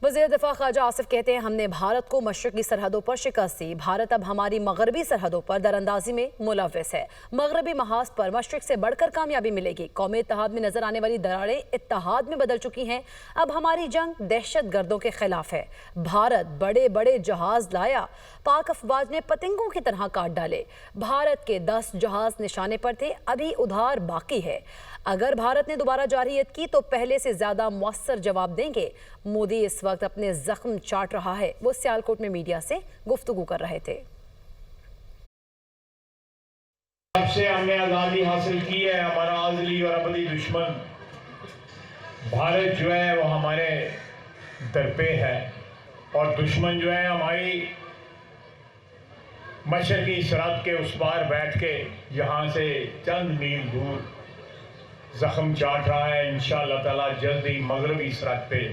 وزیر دفاع خواجہ آصف کہتے ہیں ہم نے بھارت کو مشرقی سرحدوں پر شکست دی، بھارت اب ہماری مغربی سرحدوں پر دراندازی میں ملوث ہے، مغربی محاذ پر مشرق سے بڑھ کر کامیابی ملے گی، قومی اتحاد میں نظر آنے والی دراڑیں اتحاد میں بدل چکی ہیں، اب ہماری جنگ دہشت گردوں کے خلاف ہے، بھارت بڑے بڑے جہاز لایا، پاک افواج نے پتنگوں کی طرح کاٹ ڈالے، بھارت کے 10 جہاز نشانے پر تھے، ابھی ادھار باقی ہے، اگر بھارت نے دوبارہ جارحیت کی تو پہلے سے زیادہ مؤثر جواب دیں گے۔ مودی اس وقت اپنے زخم چاٹ رہا ہے، وہ سیالکوٹ میں میڈیا سے گفتگو کر رہے تھے۔ جب سے ہم نے آزادی حاصل کی ہے، ہمارا ازلی اور ابدی دشمن بھارت جو ہے وہ ہمارے درپے ہے، اور دشمن جو ہے ہماری مشرقی سرحد کے اس پار بیٹھ کے یہاں سے چند میل دور زخم چاٹ رہا ہے۔ انشاءاللہ تعالیٰ جلدی مغربی سرحد پہ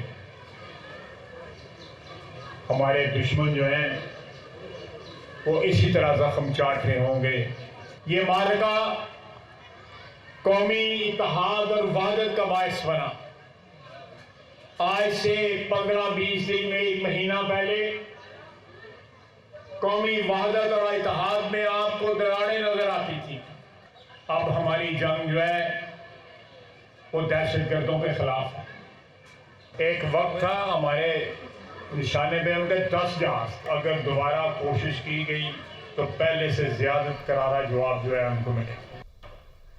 ہمارے دشمن جو ہیں وہ اسی طرح زخم چاٹ رہے ہوں گے۔ یہ معرکہ قومی اتحاد اور وحدت کا باعث بنا۔ آج سے 15-20 دن میں ایک مہینہ پہلے قومی وحدت اور اتحاد میں آپ کو دراڑیں نظر آتی تھی، اب ہماری جنگ جو ہے وہ دہشت گردوں کے خلاف ہے۔ ایک وقت تھا ہمارے نشانے پہ ان کے 10 جہاز، اگر دوبارہ کوشش کی گئی تو پہلے سے زیادہ کرارا جواب جو ہے ان کو ملے۔